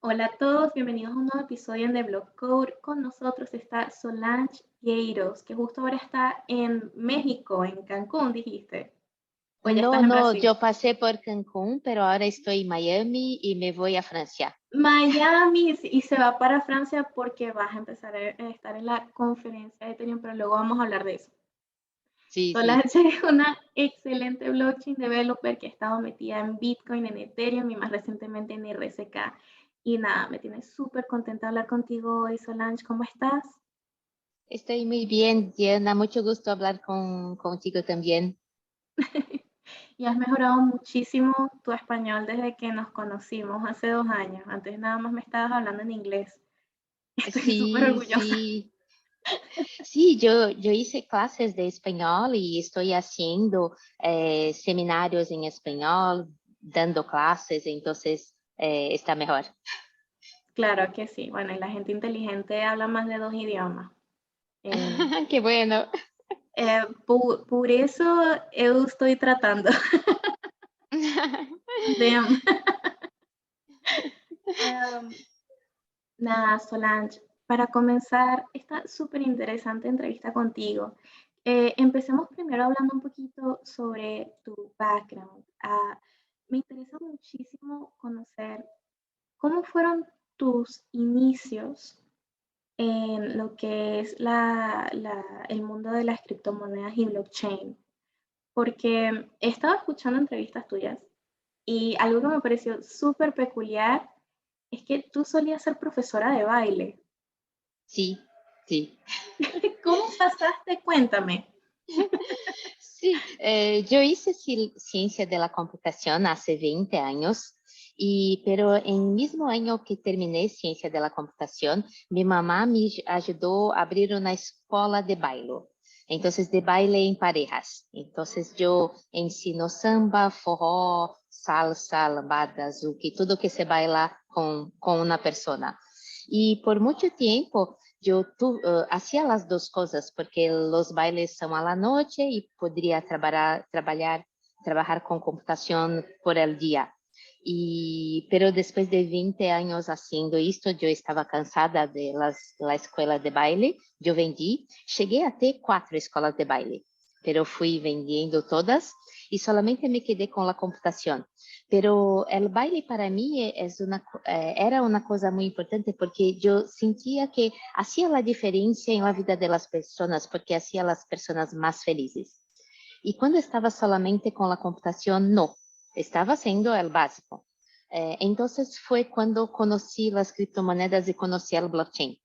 Hola a todos, bienvenidos a un nuevo episodio en The Blog Code. Con nosotros está Solange Gueiros, que justo ahora está en México, en Cancún, dijiste. O ya estás No, en no, Brasil. yo pasé por Cancún, pero ahora estoy en Miami y me voy a Francia. Miami y se va para Francia porque vas a empezar a estar en la conferencia de Ethereum, pero luego vamos a hablar de eso. Sí, sí. Solange es una excelente blockchain developer que ha estado metida en Bitcoin, en Ethereum y más recientemente en RSK. Y nada, me tiene súper contenta hablar contigo hoy, Solange. ¿Cómo estás? Estoy muy bien, Diana. Mucho gusto hablar contigo también. Y has mejorado muchísimo tu español desde que nos conocimos hace 2 años. Antes nada más me estabas hablando en inglés. Estoy súper Sí, orgullosa. sí. Sí, yo hice clases de español y estoy haciendo seminarios en español, dando clases, entonces está mejor. Claro que sí. Bueno, y la gente inteligente habla más de 2 idiomas. Eh, Qué bueno. por eso eu estoy tratando. de, em, nada, Solange, para comenzar esta súper interesante entrevista contigo, empecemos primero hablando un poquito sobre tu background. Me interesa muchísimo conocer cómo fueron tus inicios en lo que es el mundo de las criptomonedas y blockchain, porque he estado escuchando entrevistas tuyas y algo que me pareció súper peculiar es que tú solías ser profesora de baile. Sí, sí. ¿Cómo pasaste? Cuéntame. Sí, yo hice ciencia de la computación hace 20 años, pero en el mismo año que terminé ciencia de la computación, mi mamá me ayudó a abrir una escuela de baile. Entonces, de baile en parejas. Entonces, yo ensino samba, forró, salsa, lambada, zouk, tudo que se baila con una persona. Y por mucho tiempo hacía las dos cosas, porque los bailes son a la noche y podría trabajar con computación por el día. Pero después de 20 años haciendo esto, yo estaba cansada de la escuela de baile, yo vendí, llegué a ter 4 escuelas de baile, pero fui vendiendo todas y solamente me quedé con la computación. Pero el baile para mí era una cosa muy importante porque yo sentía que hacía la diferencia en la vida de las personas, porque hacía las personas más felices. Y cuando estaba solamente con la computación, no, estaba haciendo el básico. Entonces fue cuando conocí las criptomonedas y conocí el blockchain.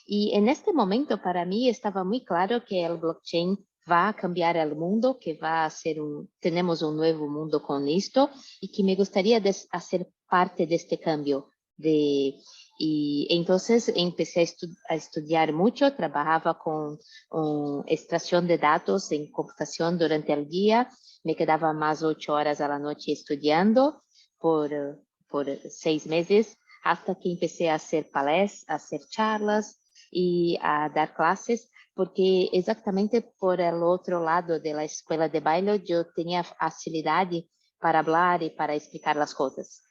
Y en este momento para mí estaba muy claro que el blockchain va a cambiar el mundo, que va a ser tenemos un nuevo mundo con esto y que me gustaría hacer parte de este cambio. Y entonces empecé a estudiar mucho, trabajaba con extracción de datos en computación durante el día, me quedaba más 8 horas a la noche estudiando por 6 meses, hasta que empecé a hacer palestras, a hacer charlas y a dar clases, porque exactamente por el otro lado de la escuela de baile yo tenía facilidad para hablar y para explicar las cosas.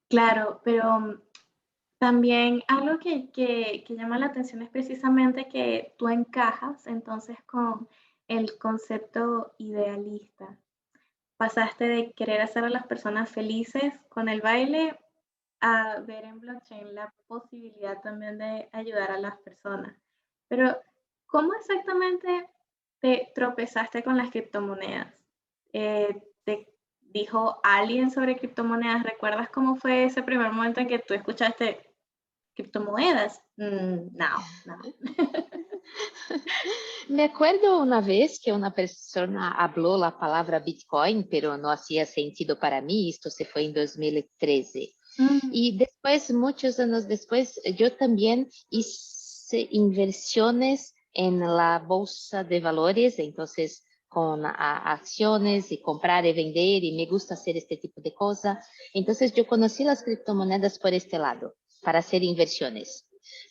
Claro, pero también algo que llama la atención es precisamente que tú encajas entonces con el concepto idealista. Pasaste de querer hacer a las personas felices con el baile a ver en blockchain la posibilidad también de ayudar a las personas. Pero, ¿cómo exactamente te tropezaste con las criptomonedas? ¿Te dijo alguien sobre criptomonedas? ¿Recuerdas cómo fue ese primer momento en que tú escuchaste criptomonedas? No, no. Me acuerdo una vez que una persona habló la palabra Bitcoin, pero no hacía sentido para mí. Esto se fue en 2013. Mm, Y después, muchos años después, yo también hice inversiones en la bolsa de valores, entonces con acciones y comprar y vender, y me gusta hacer este tipo de cosas. Entonces yo conocí las criptomonedas por este lado, para hacer inversiones.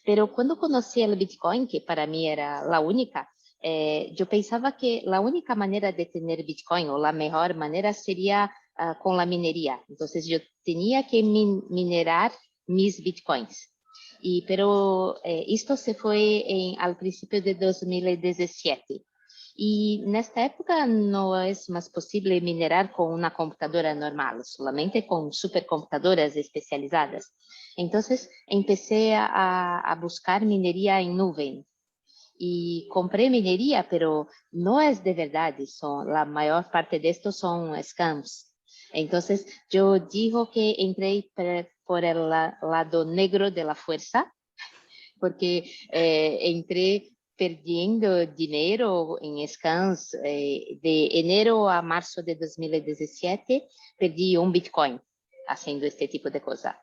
Pero cuando conocí el Bitcoin, que para mí era la única, yo pensaba que la única manera de tener Bitcoin o la mejor manera sería con la minería. Entonces yo tenía que minerar mis bitcoins. Pero esto se fue al principio de 2017. Y en esta época no es más posible minerar con una computadora normal, solamente con supercomputadoras especializadas. Entonces empecé a buscar minería en nube y compré minería, pero no es de verdad. La mayor parte de estos son scams. Entonces yo digo que entré por el lado negro de la fuerza, porque entré perdiendo dinero en scams. De enero a marzo de 2017, perdí un Bitcoin haciendo este tipo de cosas.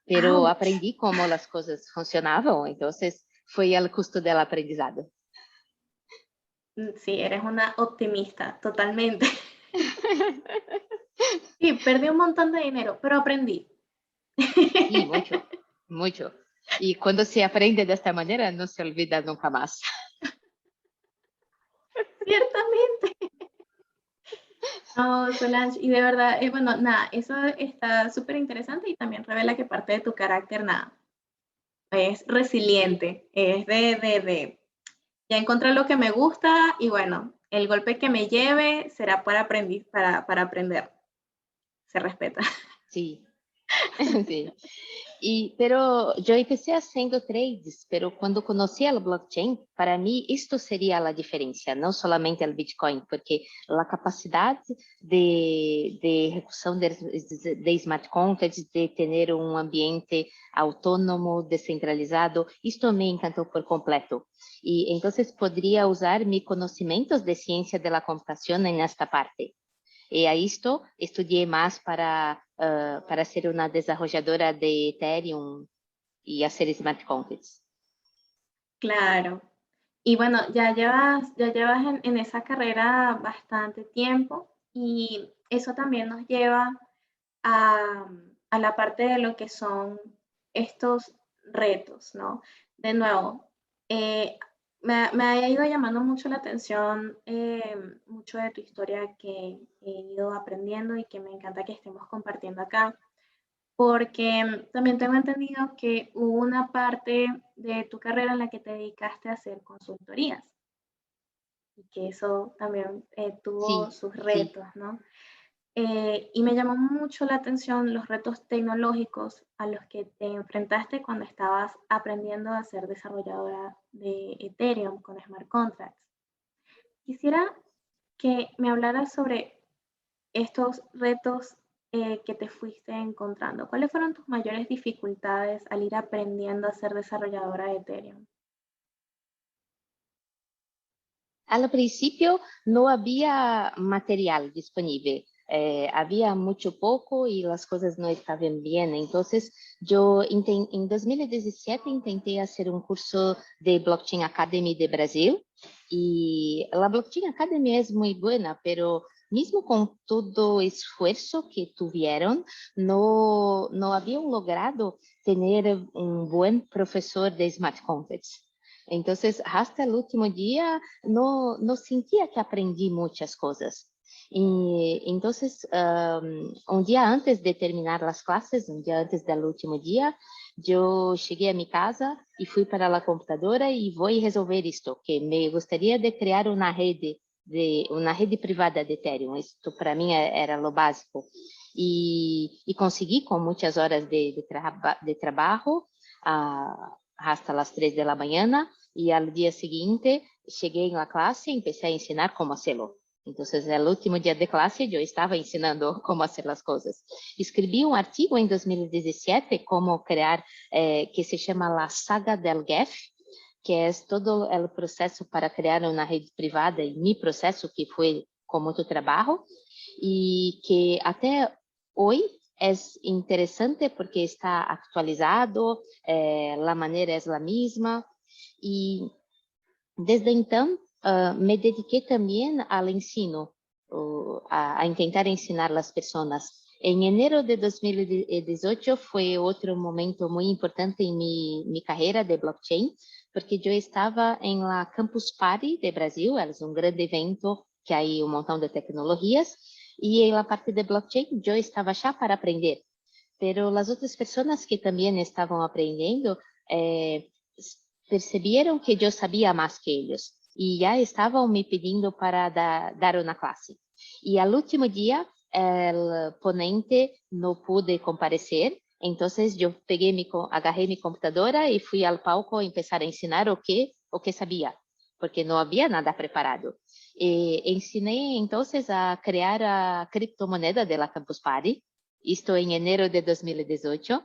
Pero Ouch. aprendí cómo las cosas funcionaban, entonces fue al costo del aprendizado. Sí, eres una optimista, totalmente. Sí, perdí un montón de dinero, pero aprendí. Sí, mucho, mucho. Y cuando se aprende de esta manera, no se olvida nunca más. Ciertamente. No, Solange, y de verdad, bueno, nada, eso está súper interesante y también revela que parte de tu carácter, nada, es resiliente, es ya encontré lo que me gusta y bueno, el golpe que me lleve será para aprender, se respeta. Sí, sí. Pero yo empecé haciendo trades, pero cuando conocí el blockchain, para mí esto sería la diferencia, no solamente el Bitcoin, porque la capacidad de ejecución de smart contracts, de tener un ambiente autónomo, descentralizado, esto me encantó por completo. Y entonces podría usar mis conocimientos de ciencia de la computación en esta parte. Y a esto estudié más para ser una desarrolladora de Ethereum y hacer smart contracts. Claro. Y bueno, ya llevas en esa carrera bastante tiempo y eso también nos lleva a, a la parte de lo que son estos retos, ¿no? De nuevo, eh, me ha ido llamando mucho la atención mucho de tu historia que he ido aprendiendo y que me encanta que estemos compartiendo acá, porque también tengo entendido que hubo una parte de tu carrera en la que te dedicaste a hacer consultorías y que eso también tuvo Sí, sus sí. retos, ¿no? Y me llamó mucho la atención los retos tecnológicos a los que te enfrentaste cuando estabas aprendiendo a ser desarrolladora de Ethereum con smart contracts. Quisiera que me hablaras sobre estos retos que te fuiste encontrando. ¿Cuáles fueron tus mayores dificultades al ir aprendiendo a ser desarrolladora de Ethereum? Al principio no había material disponible, había mucho poco y las cosas no estaban bien. Entonces, yo en 2017 intenté hacer un curso de Blockchain Academy de Brasil y la Blockchain Academy es muy buena, pero mismo con todo esfuerzo que tuvieron, no habían logrado tener un buen profesor de smart contracts. Entonces, hasta el último día no sentía que aprendí muchas cosas. Y entonces, un día antes de terminar las clases, un día antes del último día, yo llegué a mi casa y fui para la computadora y voy a resolver esto, que me gustaría de crear una rede privada de Ethereum. Esto para mí era lo básico. Y conseguí con muchas horas de trabajo hasta las 3 de la mañana y al día siguiente llegué en la clase y empecé a enseñar cómo hacerlo. Entonces, el último día de clase yo estaba enseñando cómo hacer las cosas. Escribí un artículo en 2017 cómo crear, que se llama La Saga del GEF, que es todo el proceso para crear una red privada y mi proceso que fue con mucho trabajo y que hasta hoy es interesante porque está actualizado, la manera es la misma y desde entonces me dediqué también al ensino, a intentar ensinar a las personas. En enero de 2018 fue otro momento muy importante en mi carrera de blockchain, porque yo estaba en la Campus Party de Brasil, es un gran evento que hay un montón de tecnologías, Y en la parte de blockchain yo estaba ya para aprender, pero las otras personas que también estaban aprendiendo percibieron que yo sabía más que ellos y ya estaban me pidiendo para dar una clase. Y al último día el ponente no pude comparecer, entonces yo agarré mi computadora y fui al palco a empezar a ensinar o que sabía, porque no había nada preparado. Ensiné entonces a crear a criptomoneda de la Campus Party, esto en enero de 2018,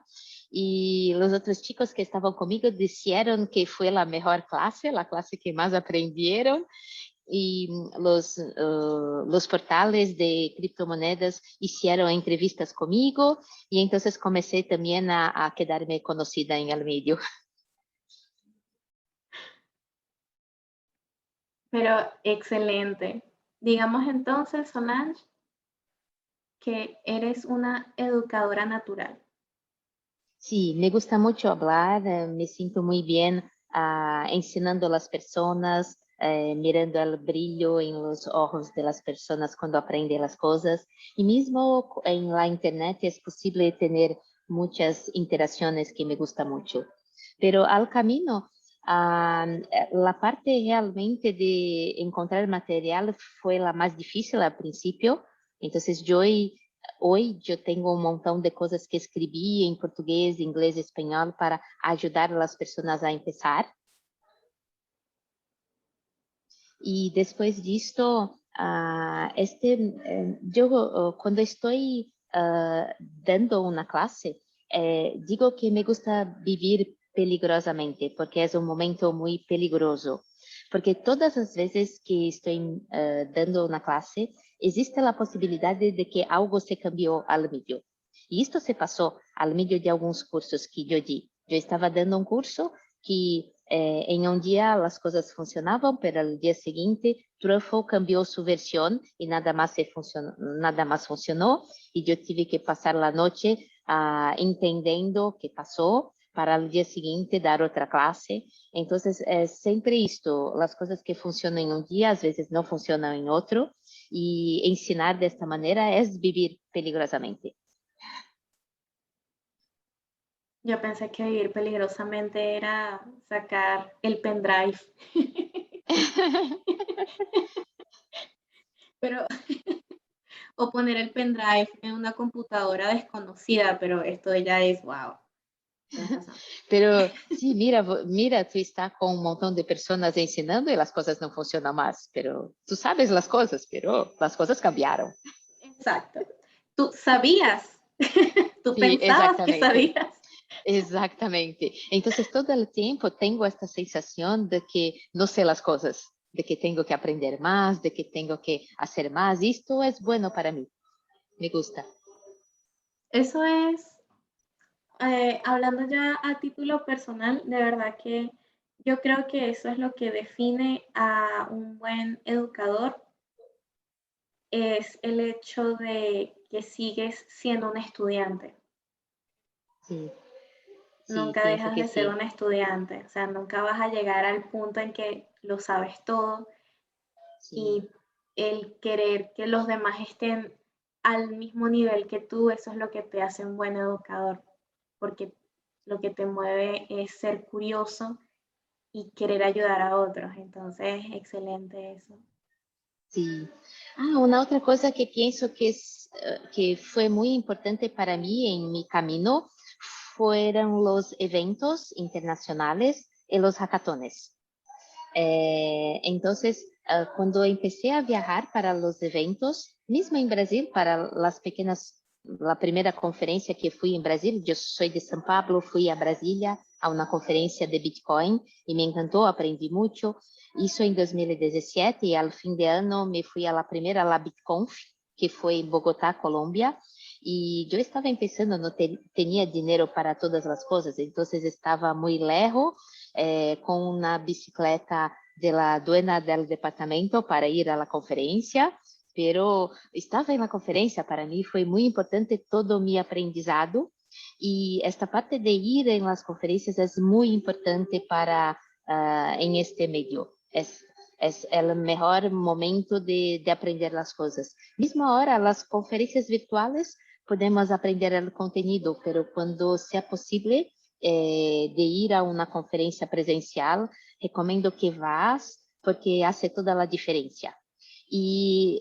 y los otros chicos que estaban conmigo dijeron que fue la mejor clase, la clase que más aprendieron, y los portales de criptomonedas hicieron entrevistas conmigo, y entonces comencé también a quedarme conocida en el medio. Pero excelente. Digamos entonces, Solange, que eres una educadora natural. Sí, me gusta mucho hablar, me siento muy bien enseñando a las personas, mirando el brillo en los ojos de las personas cuando aprenden las cosas. Y mismo en la internet es posible tener muchas interacciones que me gusta mucho. Pero al camino, la parte realmente de encontrar material fue la más difícil al principio. Entonces hoy yo tengo un montón de cosas que escribí en portugués, inglés, español para ayudar a las personas a empezar. Y después de esto, yo cuando estoy dando una clase, digo que me gusta vivir peligrosamente, porque es un momento muy peligroso. Porque todas las veces que estoy dando una clase, existe la posibilidad de que algo se cambió al medio. Y esto se pasó al medio de algunos cursos que yo di. Yo estaba dando un curso que en un día las cosas funcionaban, pero al día siguiente Truffle cambió su versión y nada más funcionó, y yo tuve que pasar la noche entendiendo qué pasó para el día siguiente dar otra clase. Entonces, es siempre esto, las cosas que funcionan en un día, a veces no funcionan en otro, y enseñar de esta manera es vivir peligrosamente. Yo pensé que vivir peligrosamente era sacar el pendrive. Pero, o poner el pendrive en una computadora desconocida, pero esto ya es wow. Tienes razón. Pero sí, mira, tú estás con un montón de personas enseñando y las cosas no funcionan más, pero tú sabes las cosas, pero las cosas cambiaron. Exacto. Tú sabías, tú Sí, pensabas que exactamente. sabías. Exactamente. Entonces, todo el tiempo tengo esta sensación de que no sé las cosas, de que tengo que aprender más, de que tengo que hacer más. Y esto es bueno para mí. Me gusta. Eso es, hablando ya a título personal, de verdad que yo creo que eso es lo que define a un buen educador, es el hecho de que sigues siendo un estudiante. Sí, sí, Nunca pienso dejas que de ser sí. un estudiante, o sea, nunca vas a llegar al punto en que lo sabes todo, Sí, y el querer que los demás estén al mismo nivel que tú, eso es lo que te hace un buen educador, porque lo que te mueve es ser curioso y querer ayudar a otros. Entonces, excelente eso. sí. Una otra cosa que pienso que fue muy importante para mí en mi camino fueron los eventos internacionales y los hackatones. Entonces, cuando empecé a viajar para los eventos, mismo en Brasil, para la primera conferencia que fui en Brasil, yo soy de São Paulo, fui a Brasilia a una conferencia de Bitcoin y me encantó, aprendí mucho. Isso en 2017, y al fin de año me fui a la primera, la BitConf, que fue en Bogotá, Colombia. Y yo estaba empezando, no tenía dinero para todas las cosas, entonces estaba muy lejos, con una bicicleta de la dueña del departamento para ir a la conferencia, pero estaba en la conferencia, para mí fue muy importante todo mi aprendizado, y esta parte de ir en las conferencias es muy importante para en este medio. Es el mejor momento de aprender las cosas. Mismo ahora, las conferencias virtuales podemos aprender el contenido, pero cuando sea posible de ir a una conferencia presencial, recomiendo que vas porque hace toda la diferencia. Y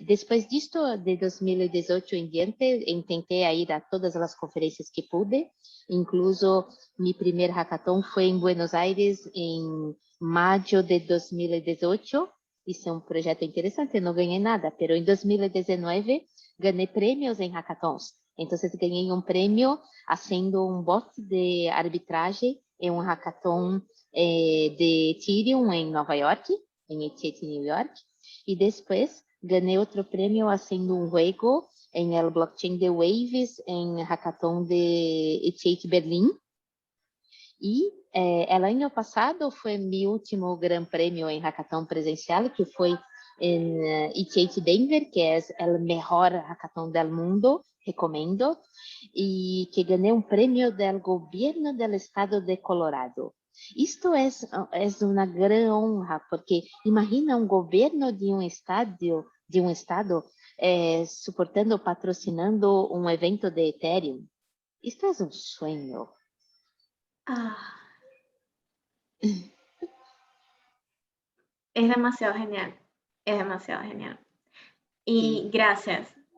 después de esto, de 2018 en diante, intenté ir a todas las conferencias que pude. Incluso mi primer hackathon fue en Buenos Aires en mayo de 2018. Hice un proyecto interesante, no gané nada, pero en 2019 gané premios en hackathons. Entonces gané un premio haciendo un bot de arbitraje en un hackathon de Ethereum en Nueva York, en ETH New York. Y después gané otro premio haciendo un juego en el blockchain de Waves en el hackathon de ETH Berlín. Y el año pasado fue mi último gran premio en hackathon presencial, que fue en ETH Denver, que es el mejor hackathon del mundo, recomiendo, y que gané un premio del gobierno del estado de Colorado. Esto es una gran honra, porque imagina un gobierno de un estado soportando, patrocinando un evento de Ethereum. Esto es un sueño. Ah, es demasiado genial, es demasiado genial. Y Sí.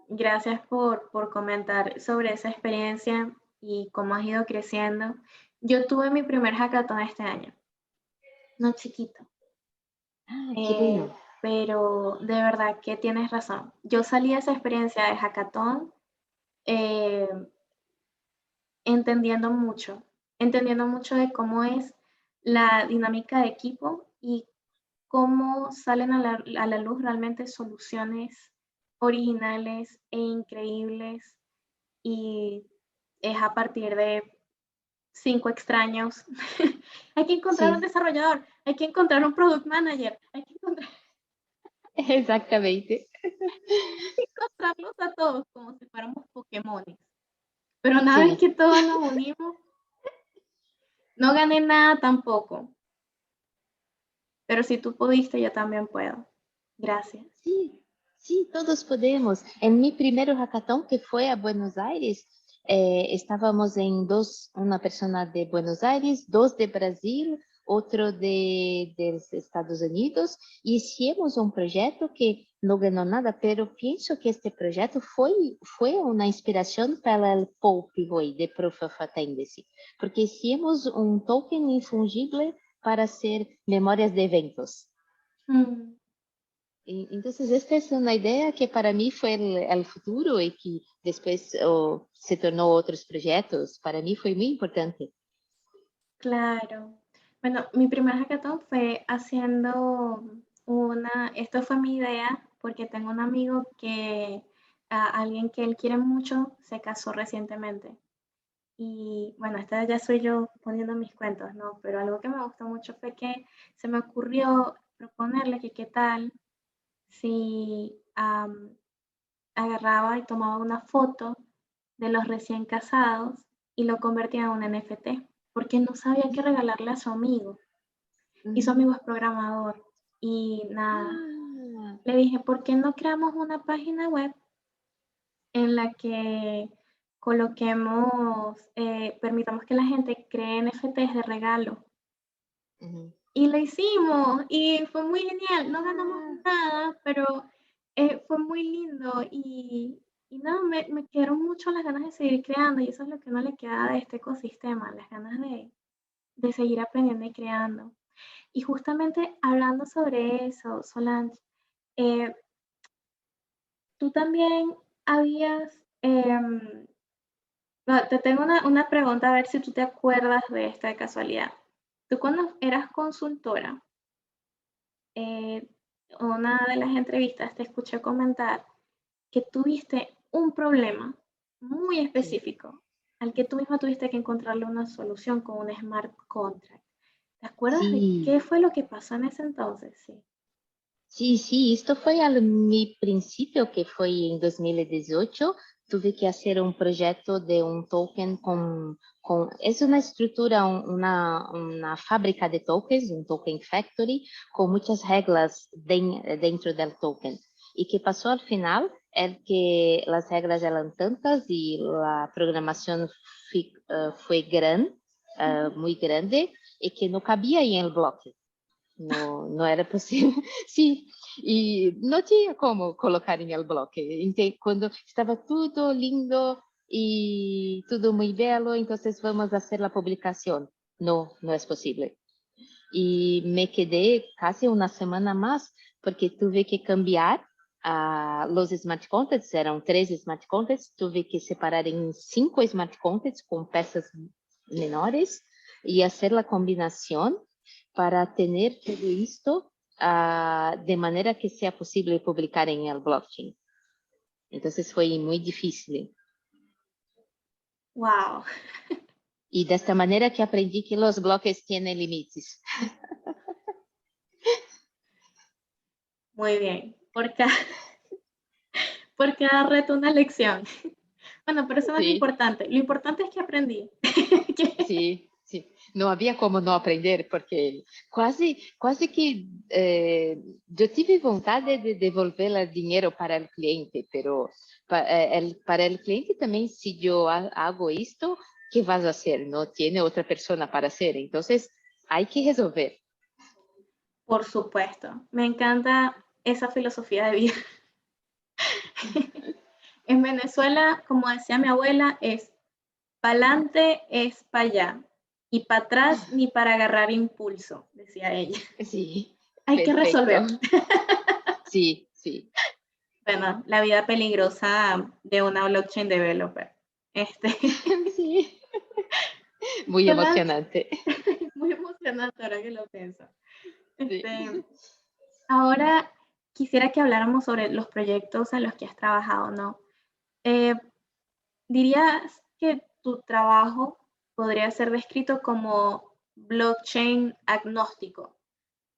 gracias por comentar sobre esa experiencia y cómo has ido creciendo. Yo tuve mi primer hackathon este año, no chiquito, Ah, qué bueno. pero de verdad que tienes razón. Yo salí de esa experiencia de hackathon eh, entendiendo mucho de cómo es la dinámica de equipo y cómo salen a la luz realmente soluciones originales e increíbles, y es a partir de 5 extraños. Hay que encontrar un Sí, desarrollador, hay que encontrar un product manager, hay que exactamente. encontrarlos a todos como si fuéramos Pokémones. Pero una vez Sí, que todos nos unimos, no gané nada tampoco. Pero si tú pudiste, yo también puedo. Gracias. sí, sí, todos podemos. En mi primer hackathon que fue a Buenos Aires, estábamos en una persona de Buenos Aires, dos de Brasil, otro de los Estados Unidos, y hicimos un proyecto que no ganó nada, pero pienso que este proyecto fue una inspiración para el Pope hoy de Proof of Attendance, porque hicimos un token infungible para hacer memorias de eventos. Mm, Entonces, esta es una idea que para mí fue el futuro y que después se tornó otros proyectos. Para mí fue muy importante. claro. Bueno, mi primer hackathon fue haciendo esto fue mi idea porque tengo un amigo que, alguien que él quiere mucho, se casó recientemente. Y bueno, esta ya soy yo poniendo mis cuentos, ¿no? Pero algo que me gustó mucho fue que se me ocurrió proponerle que qué tal si agarraba y tomaba una foto de los recién casados y lo convertía en un NFT, porque no sabía qué regalarle a su amigo. Y su Mm. amigo es programador. Y nada, Ah, le dije, ¿por qué no creamos una página web en la que coloquemos, permitamos que la gente cree NFTs de regalo? ujú. Y lo hicimos y fue muy genial. No ganamos Ah, nada, pero fue muy lindo y nada, me quedaron mucho las ganas de seguir creando y eso es lo que no le queda de este ecosistema, las ganas de seguir aprendiendo y creando. Y justamente hablando sobre eso, Solange, eh, tú también habías, no, te tengo una pregunta a ver si tú te acuerdas de esta de casualidad. Tú cuando eras consultora, eh, una de las entrevistas te escuché comentar que tuviste un problema muy sí, específico al que tú misma tuviste que encontrarle una solución con un smart contract. ¿Te acuerdas de sí, qué fue lo que pasó en ese entonces? Sí. sí, sí. Esto fue al mi principio, que fue en 2018. tuve que hacer un proyecto de un token es una estructura, una fábrica de tokens, un token factory, con muchas reglas dentro del token. Y que pasó al final es que las reglas eran tantas y la programación fue muy grande, y que no cabía en el bloque. No, no era possível. Sim, e não tinha como colocar em el bloque. Quando estava tudo lindo e tudo muito belo, então vamos fazer a publicação. Não, não é possível. E me quedei quase uma semana mais, porque tive que cambiar os smart contracts, eram 3 smart contracts, tive que separar em 5 smart contracts com peças menores e fazer a combinação para tener todo esto de manera que sea posible publicar en el blockchain. Entonces fue muy difícil. Wow. Y de esta manera que aprendí que los bloques tienen límites. Muy bien. Por cada reto una lección. Bueno, pero eso no es lo Sí. importante. Lo importante es que aprendí. Sí, sí. No había como no aprender, porque quase que yo tive vontade de devolver el dinero para el cliente, pero para el cliente también, si yo hago esto, ¿qué vas a hacer? No tiene otra persona para hacer, entonces hay que resolver. Por supuesto. Me encanta esa filosofía de vida. En Venezuela, como decía mi abuela, es pa'lante es para allá y para atrás ni para agarrar impulso, decía ella. Sí, Hay que perfecto. resolver. Sí, sí. Bueno, la vida peligrosa de una blockchain developer. Sí. Muy emocionante. Muy emocionante ahora que lo pienso. Sí. Ahora quisiera que habláramos sobre los proyectos en los que has trabajado, ¿no? ¿Dirías que tu trabajo podría ser descrito como blockchain agnóstico?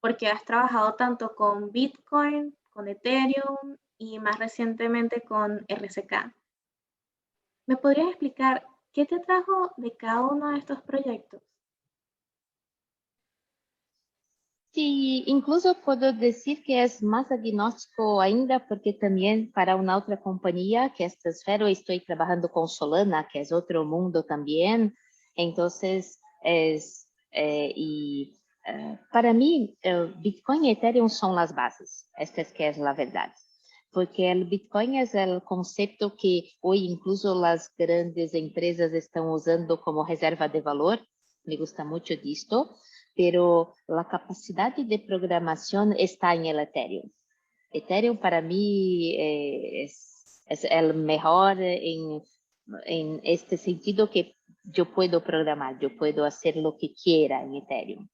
Porque has trabajado tanto con Bitcoin, con Ethereum y más recientemente con RCK. ¿Me podrías explicar qué te trajo de cada uno de estos proyectos? Sí, incluso puedo decir que es más agnóstico ainda, porque también para una otra compañía, que es Transfero, estoy trabajando con Solana, que es otro mundo también. Entonces, para mí, Bitcoin y Ethereum son las bases. Esta es que es la verdad. Porque el Bitcoin es el concepto que hoy incluso las grandes empresas están usando como reserva de valor. Me gusta mucho de esto. Pero la capacidad de programación está en el Ethereum. Ethereum para mí es el mejor en este sentido, que yo puedo programar, yo puedo hacer lo que quiera en Ethereum.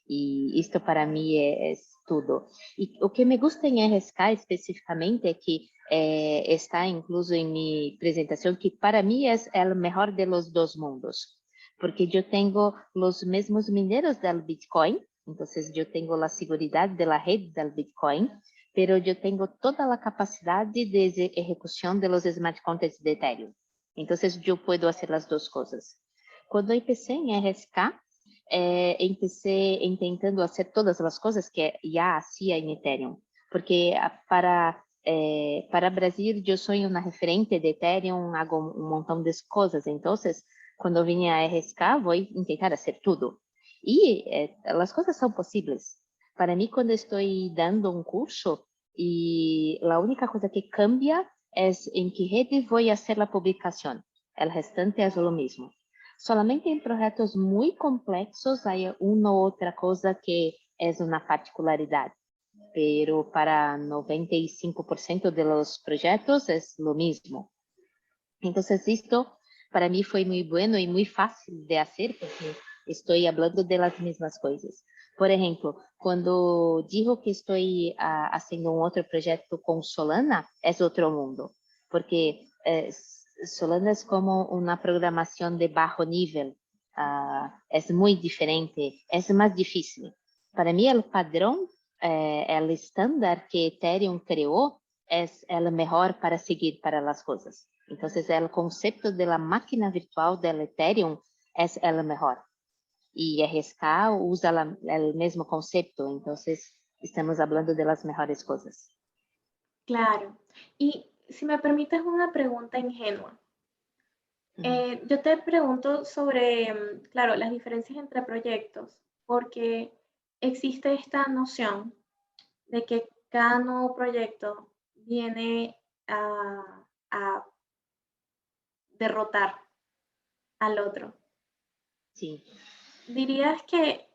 Y esto para mí es todo. Y lo que me gusta en RSK específicamente es que está incluso en mi presentación, que para mí es el mejor de los dos mundos. Porque yo tengo los mismos mineros del Bitcoin, entonces yo tengo la seguridad de la red del Bitcoin, pero yo tengo toda la capacidad de ejecución de los smart contracts de Ethereum. Entonces yo puedo hacer las dos cosas. Cuando empecé en RSK, empecé intentando hacer todas las cosas que ya hacía en Ethereum, porque para Brasil yo soy una referente de Ethereum, hago un montón de cosas, entonces cuando vine a RSK voy a intentar hacer todo. Y las cosas son posibles. Para mí, cuando estoy dando un curso y la única cosa que cambia es en qué red voy a hacer la publicación, el restante es lo mismo. Solamente en proyectos muy complejos hay una u otra cosa que es una particularidad, pero para 95% de los proyectos es lo mismo. Entonces esto para mí fue muy bueno y muy fácil de hacer, porque estoy hablando de las mismas cosas. Por ejemplo, cuando digo que estoy haciendo un otro proyecto con Solana, es otro mundo, porque Solana es como una programación de bajo nivel, es muy diferente, es más difícil. Para mí el padrón, el estándar que Ethereum creó, es el mejor para seguir para las cosas. Entonces, el concepto de la máquina virtual del Ethereum es el mejor. Y RSK usa el mismo concepto, entonces estamos hablando de las mejores cosas. Claro. Y si me permites una pregunta ingenua. Yo te pregunto sobre, claro, las diferencias entre proyectos, porque existe esta noción de que cada nuevo proyecto viene a derrotar al otro. Sí. ¿Dirías que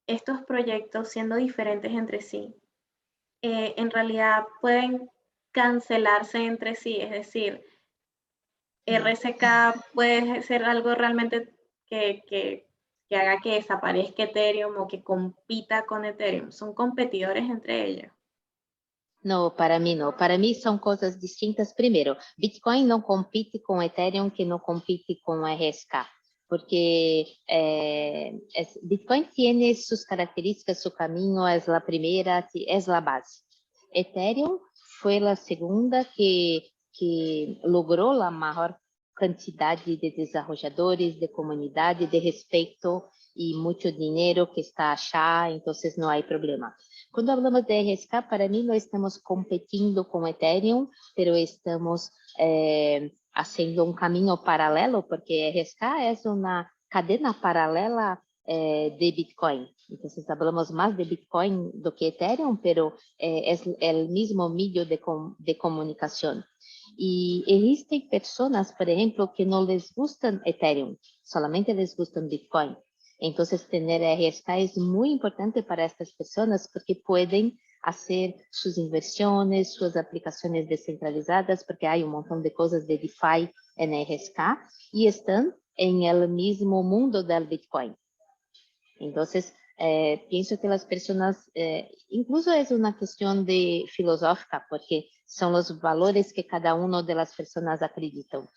estos proyectos, siendo diferentes entre sí, en realidad pueden cancelarse entre sí? Es decir, RSK puede ser algo realmente que haga que desaparezca Ethereum o que compita con Ethereum. Son competidores entre ellos. No, para mí no. Para mí son cosas distintas. Primero, Bitcoin no compite con Ethereum, que no compite con RSK, porque Bitcoin tiene sus características, su camino es la primera, es la base. Ethereum fue la segunda que logró la mayor cantidad de desarrolladores, de comunidad, de respeto y mucho dinero que está allá, entonces no hay problema. Quando hablamos de RSK, para mim, não estamos competindo com Ethereum, pero estamos fazendo um caminho paralelo, porque RSK é uma cadena paralela de Bitcoin. Então, falamos mais de Bitcoin do que Ethereum, pero é o mesmo meio de comunicação. E existem pessoas, por exemplo, que não les gustan Ethereum, solamente les gustan Bitcoin. Entonces, tener RSK es muy importante para estas personas porque pueden hacer sus inversiones, sus aplicaciones descentralizadas, porque hay un montón de cosas de DeFi en RSK y están en el mismo mundo del Bitcoin. Entonces, pienso que las personas, incluso es una cuestión de filosófica, porque son los valores que cada una de las personas acreditan.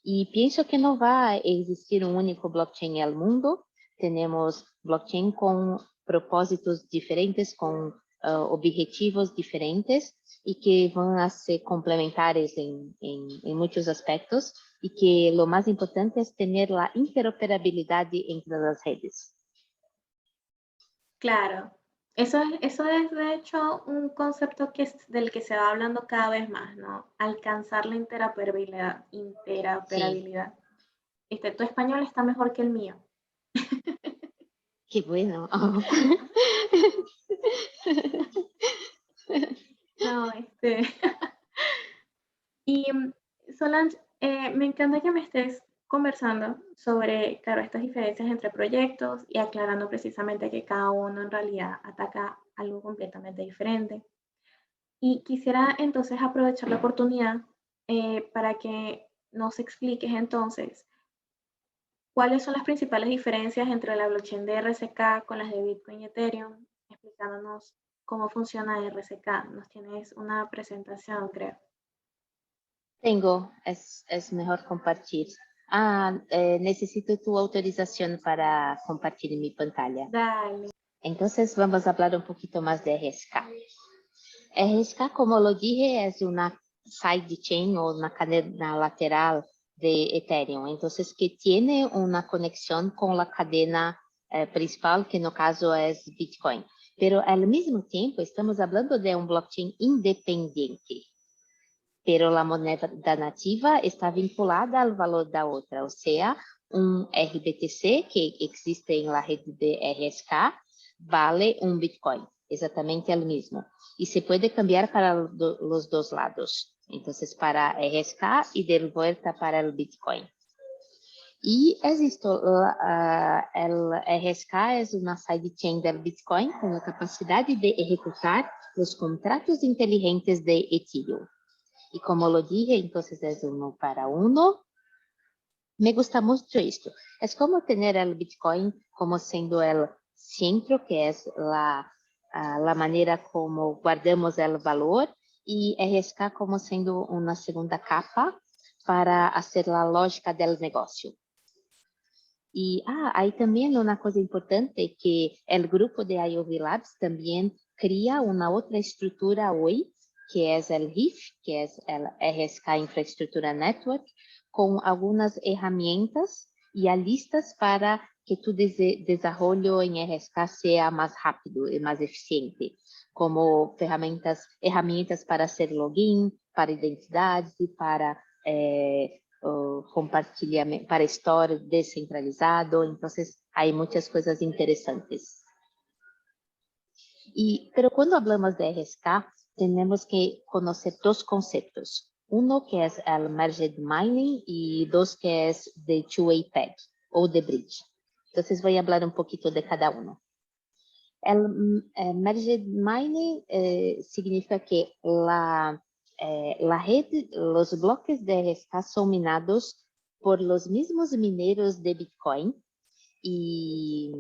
Y pienso que no va a existir un único blockchain en el mundo. Tenemos blockchain con propósitos diferentes, con objetivos diferentes y que van a ser complementares en muchos aspectos y que lo más importante es tener la interoperabilidad entre las redes. Claro, eso es de hecho un concepto del que se va hablando cada vez más, ¿no? Alcanzar la interoperabilidad. Sí. Tu español está mejor que el mío. Qué bueno. No, Y Solange, me encanta que me estés conversando sobre, claro, estas diferencias entre proyectos y aclarando precisamente que cada uno en realidad ataca algo completamente diferente. Y quisiera entonces aprovechar la oportunidad para que nos expliques entonces cuáles son las principales diferencias entre la blockchain de RSK con las de Bitcoin y Ethereum, explicándonos cómo funciona RSK. Nos tienes una presentación, creo. Tengo, es mejor compartir. Necesito tu autorización para compartir mi pantalla. Dale. Entonces vamos a hablar un poquito más de RSK. RSK, como lo dije, es una sidechain o una cadena lateral de Ethereum. Entonces, que tiene una conexión con la cadena principal, que no caso es Bitcoin. Pero al mismo tiempo estamos hablando de un blockchain independiente. Pero la moneda nativa está vinculada al valor da otra, o sea, un RBTC que existe en la red de RSK vale un Bitcoin, exactamente el mismo. Y se puede cambiar para los dos lados. Entonces, para RSK y de vuelta para el Bitcoin. Y es esto, el RSK es una sidechain del Bitcoin con la capacidad de ejecutar los contratos inteligentes de Ethereum. Y como lo dije, entonces es 1 para 1. Me gusta mucho esto. Es como tener el Bitcoin como siendo el centro, que es la manera como guardamos el valor, y RSK como siendo una segunda capa para hacer la lógica del negocio. Y hay también una cosa importante, que el grupo de IOV Labs también crea una otra estructura hoy que es el RIF, que es el RSK Infraestructura Network, con algunas herramientas y listas para que tu desarrollo en RSK sea más rápido y más eficiente, como herramientas para hacer login, para identidades y para compartilhamento, para store descentralizado. Entonces, hay muchas cosas interesantes. Pero cuando hablamos de RSK, tenemos que conocer dos conceptos. Uno que es el Merged Mining y dos que es de Two-Way PEG o de Bridge. Entonces voy a hablar un poquito de cada uno. El Merged Mining significa que la red, los bloques de RSK son minados por los mismos mineros de Bitcoin y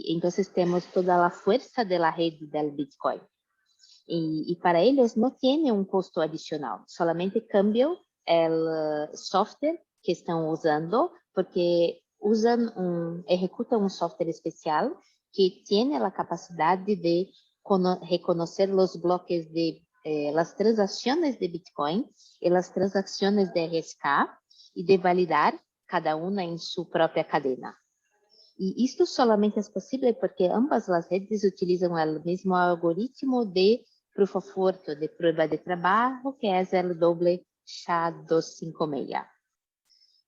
entonces tenemos toda la fuerza de la red del Bitcoin. Y para ellos no tiene un costo adicional, solamente cambian el software que están usando porque ejecutan un software especial que tiene la capacidad de reconocer los bloques de las transacciones de Bitcoin y las transacciones de RSK y de validar cada una en su propia cadena. Y esto solamente es posible porque ambas las redes utilizan el mismo algoritmo de Proof of Work, de prueba de trabajo, que es el doble SHA-256.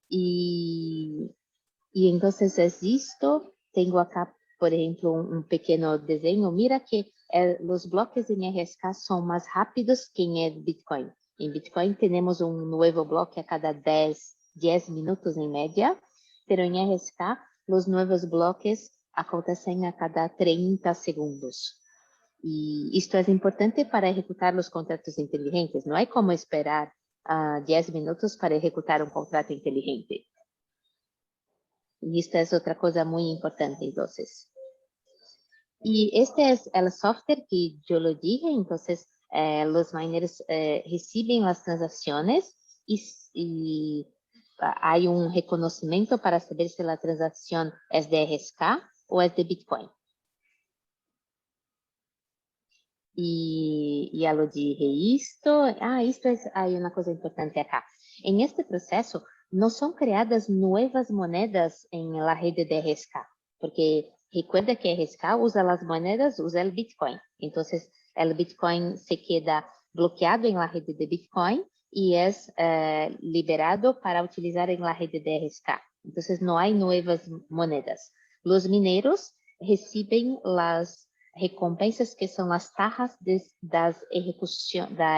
Y entonces es esto. Tengo acá, por ejemplo, un pequeño diseño. Mira que los bloques en RSK son más rápidos que en el Bitcoin. En Bitcoin tenemos un nuevo bloque a cada 10 minutos en media, pero en RSK los nuevos bloques acontecen a cada 30 segundos. Y esto es importante para ejecutar los contratos inteligentes. No hay como esperar 10 minutos para ejecutar un contrato inteligente. Y esta es otra cosa muy importante, entonces. Y este es el software que yo lo dije, entonces los miners reciben las transacciones y hay un reconocimiento para saber si la transacción es de RSK o es de Bitcoin. Y ya lo dije esto. Hay una cosa importante acá. En este proceso, no son creadas nuevas monedas en la red de RSK, porque recuerda que RSK usa las monedas, usa el Bitcoin. Entonces, el Bitcoin se queda bloqueado en la red de Bitcoin y es liberado para utilizar en la red de RSK. Entonces, no hay nuevas monedas. Los mineros reciben las recompensas que são as taxas da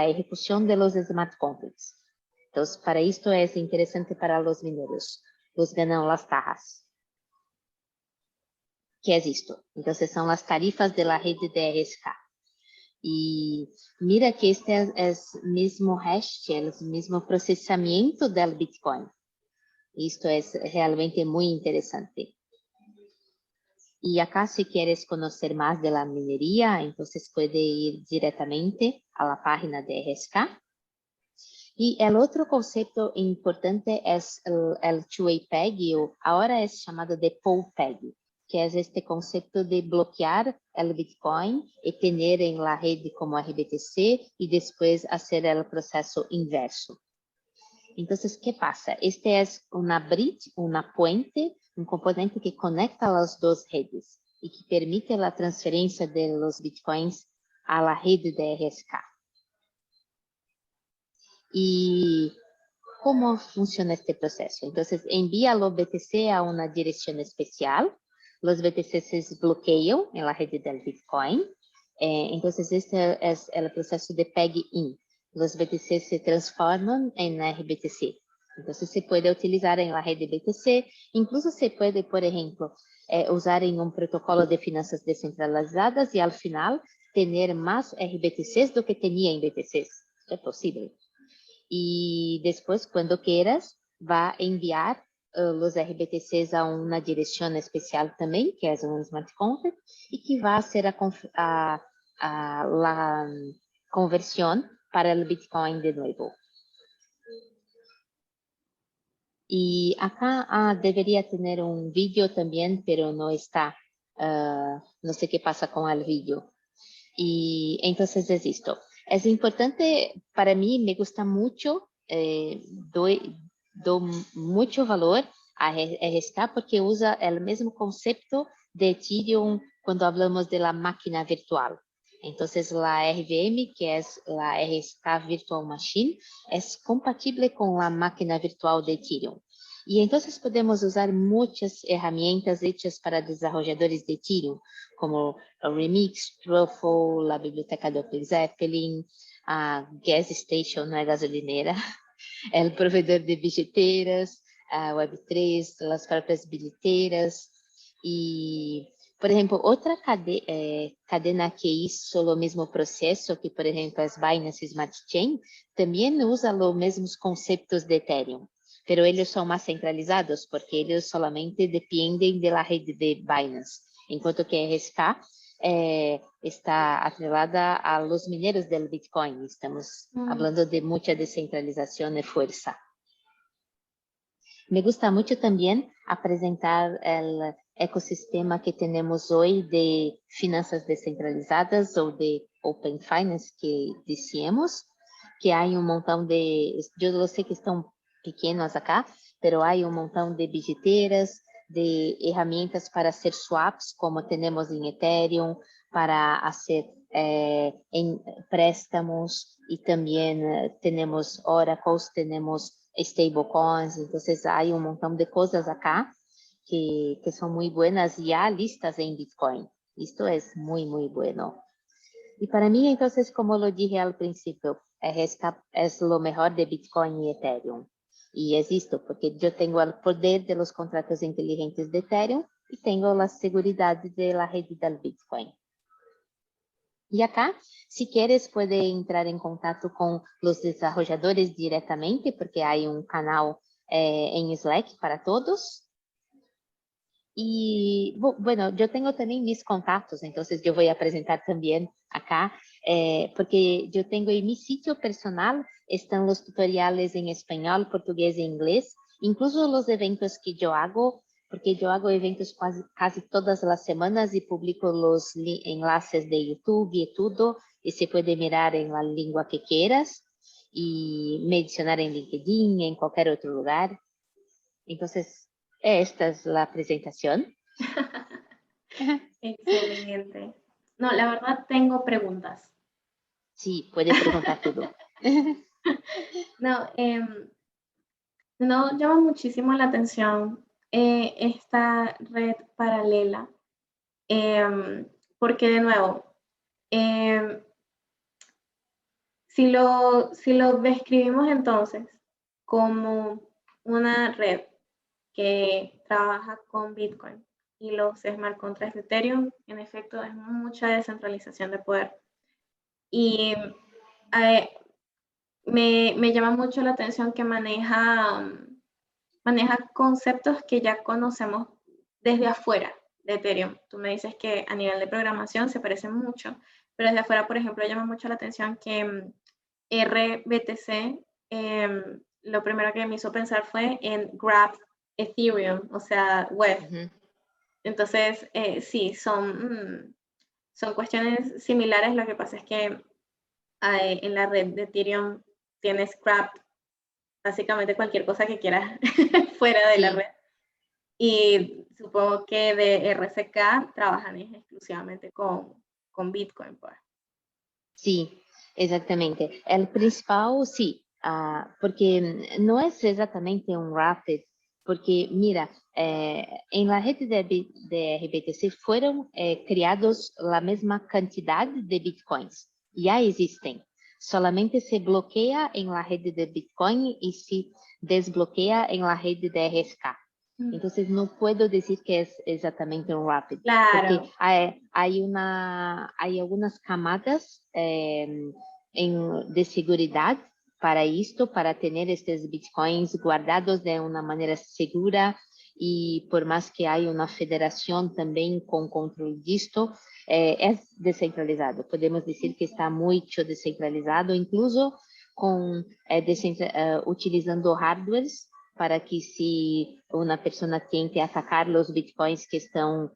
execução de los smart contracts. Então, para isto é interessante para os mineiros. Los ganam as taxas. Que é isto? Então, são as tarifas da rede de RSK. E mira que este é o mesmo hash, é o mesmo processamento do Bitcoin. Isto é realmente muito interessante. Y acá, si quieres conocer más de la minería, entonces puede ir directamente a la página de RSK. Y el otro concepto importante es el two-way peg, o ahora es llamado de pool peg, que es este concepto de bloquear el Bitcoin y tener en la red como RBTC y después hacer el proceso inverso. Entonces, ¿qué pasa? Este es una bridge, una puente, un componente que conecta las dos redes y que permite la transferencia de los bitcoins a la red de RSK. ¿Y cómo funciona este proceso? Entonces, envía los BTC a una dirección especial, los BTC se bloquean en la red del Bitcoin, entonces este es el proceso de peg-in. Los BTC se transforman en RBTC. Entonces se puede utilizar en la red de BTC, incluso se puede, por ejemplo, usar en un protocolo de finanzas descentralizadas y al final tener más RBTCs do que tenía en BTCs. Es posible. Y después, cuando quieras, va a enviar los RBTCs a una dirección especial también, que es un smart contract, y que va a hacer la conversión para el Bitcoin de nuevo. Y acá debería tener un vídeo también, pero no está. No sé qué pasa con el vídeo. Y entonces es esto. Es importante, para mí, me gusta mucho, doy mucho valor a RSK porque usa el mismo concepto de Ethereum cuando hablamos de la máquina virtual. Entonces, la RVM, que es la RSK Virtual Machine, es compatible con la máquina virtual de Ethereum. Y entonces podemos usar muchas herramientas hechas para desarrolladores de Ethereum, como el Remix, Truffle, la biblioteca de OpenZeppelin, a Gas Station, no é gasolinera, el proveedor de billeteiras, a Web3, las propias billeteiras. Y, por ejemplo, otra cadena que hizo lo mismo proceso, que por ejemplo es Binance Smart Chain, también usa los mismos conceptos de Ethereum, pero ellos son más centralizados porque ellos solamente dependen de la red de Binance, enquanto que RSK está atrelada a los mineros del Bitcoin. Estamos hablando de mucha descentralización y fuerza. Me gusta mucho también presentar el ecosistema que tenemos hoy de finanzas descentralizadas o de Open Finance que decíamos, que hay un montón de, yo lo sé que están pequeños acá, pero hay un montón de billeteras, de herramientas para hacer swaps, como tenemos en Ethereum, para hacer préstamos, y también tenemos oracles, tenemos stablecoins. Entonces hay un montón de cosas acá que son muy buenas ya listas en Bitcoin. Esto es muy, muy bueno. Y para mí, entonces, como lo dije al principio, es lo mejor de Bitcoin y Ethereum. Y es esto, porque yo tengo el poder de los contratos inteligentes de Ethereum y tengo la seguridad de la red del Bitcoin. Y acá, si quieres, puede entrar en contacto con los desarrolladores directamente, porque hay un canal en Slack para todos. Y bueno, yo tengo también mis contactos, entonces yo voy a presentar también acá, porque yo tengo en mi sitio personal, están los tutoriales en español, portugués e inglés, incluso los eventos que yo hago, porque yo hago eventos casi todas las semanas y publico los enlaces de YouTube y todo, y se puede mirar en la lengua que quieras y mencionar en LinkedIn, en cualquier otro lugar. Entonces, esta es la presentación. Excelente. No, la verdad tengo preguntas. Sí, puede preguntar todo. No, no llama muchísimo la atención esta red paralela, porque de nuevo, si lo describimos entonces como una red que trabaja con Bitcoin y los smart contracts de Ethereum, en efecto es mucha descentralización de poder. Y me llama mucho la atención que maneja conceptos que ya conocemos desde afuera de Ethereum. Tú me dices que a nivel de programación se parecen mucho, pero desde afuera, por ejemplo, llama mucho la atención que RBTC, lo primero que me hizo pensar fue en Graph Ethereum, o sea, web. Entonces, sí, son cuestiones similares. Lo que pasa es que en la red de Ethereum tienes Graph, básicamente cualquier cosa que quieras fuera de la red. Y supongo que de RSK trabajan exclusivamente con Bitcoin, pues. Sí, exactamente. El principal, sí, porque no es exactamente un Rapid, porque mira, en la red de RBTC fueron creados la misma cantidad de Bitcoins. Ya existen. Solamente se bloquea en la red de Bitcoin y se desbloquea en la red de RSK. Entonces, no puedo decir que es exactamente un Rapid, Claro. porque hay algunas camadas de seguridad para esto, para tener estos Bitcoins guardados de una manera segura, y por más que hay una federación también con control de esto, es descentralizado. Podemos decir que está mucho descentralizado, incluso con utilizando hardwares para que si una persona tiene atacar los Bitcoins que están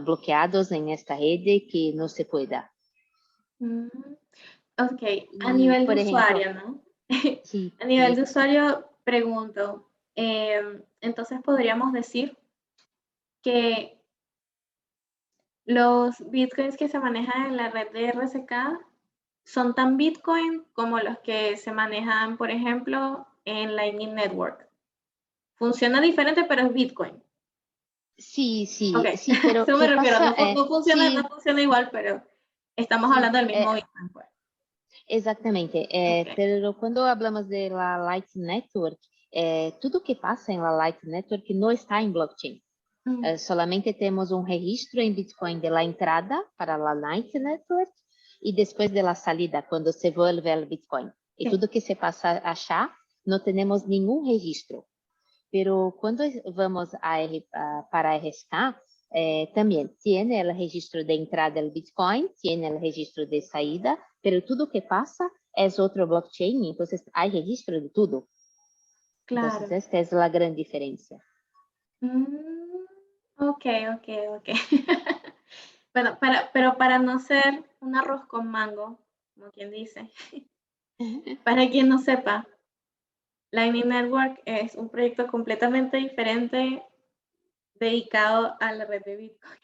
bloqueados en esta red, que no se pueda. Ok, a Y, nivel de por ejemplo, usuario, ¿no? sí, A nivel sí, de usuario, pregunto, entonces podríamos decir que los bitcoins que se manejan en la red de RSK son tan bitcoin como los que se manejan, por ejemplo, en Lightning Network. Funciona diferente, pero es bitcoin. sí, Ok, sí, sí, pero eso me ¿qué refiero, pasa? no Sí, funciona igual, pero estamos sí, hablando del mismo bitcoin, pues. exatamente. Ok. Pero quando hablamos de la Lightning Network, tudo que passa em la Lightning Network não está em blockchain. Mm, Solamente temos um registro em Bitcoin de la entrada para la Lightning Network e depois de la salida, quando se vuelve al Bitcoin. E sí, tudo que se passa a achar, não temos nenhum registro. Pero quando vamos para RSK, también tiene el registro de entrada del Bitcoin, tiene el registro de salida, pero todo que pasa es otro blockchain, entonces hay registro de todo. Entonces, claro. esta es la gran diferencia. Mm, ok, ok, ok. Bueno, pero para no ser un arroz con mango, como quien dice, para quien no sepa, Lightning Network es un proyecto completamente diferente dedicado a la red de Bitcoin.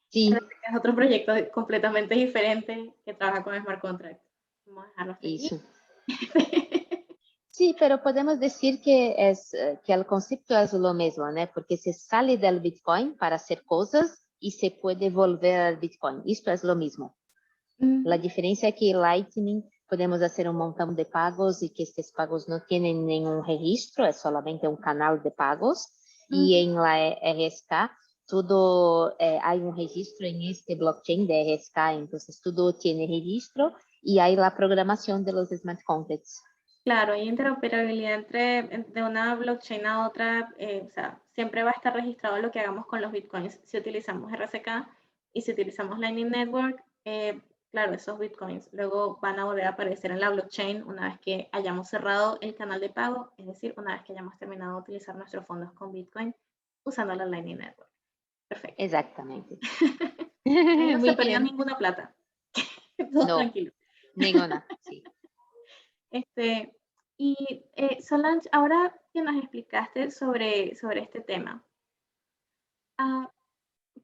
Sí, Es otro proyecto completamente diferente que trabaja con smart contracts. Vamos a dejarlo hasta allí. eso. Sí, pero podemos decir que el concepto es lo mismo, ¿no? Porque se sale del Bitcoin para hacer cosas y se puede volver al Bitcoin. Esto es lo mismo. La Mm, diferencia es que Lightning podemos hacer un montón de pagos y que estos pagos no tienen ningún registro, es solamente un canal de pagos. Y ujú. en la RSK todo hay un registro en este blockchain de RSK, entonces todo tiene registro y hay la programación de los smart contracts. Claro, hay interoperabilidad de una blockchain a otra, o sea, siempre va a estar registrado lo que hagamos con los bitcoins. Si utilizamos RSK y si utilizamos Lightning Network, claro, esos bitcoins luego van a volver a aparecer en la blockchain una vez que hayamos cerrado el canal de pago, es decir, una vez que hayamos terminado de utilizar nuestros fondos con bitcoin usando la Lightning Network. Perfecto. Exactamente. Ahí no se Muy perdió bien. ninguna plata. Todo No, tranquilo. ninguna, sí. Este, y Solange, ahora que nos explicaste sobre este tema, ah,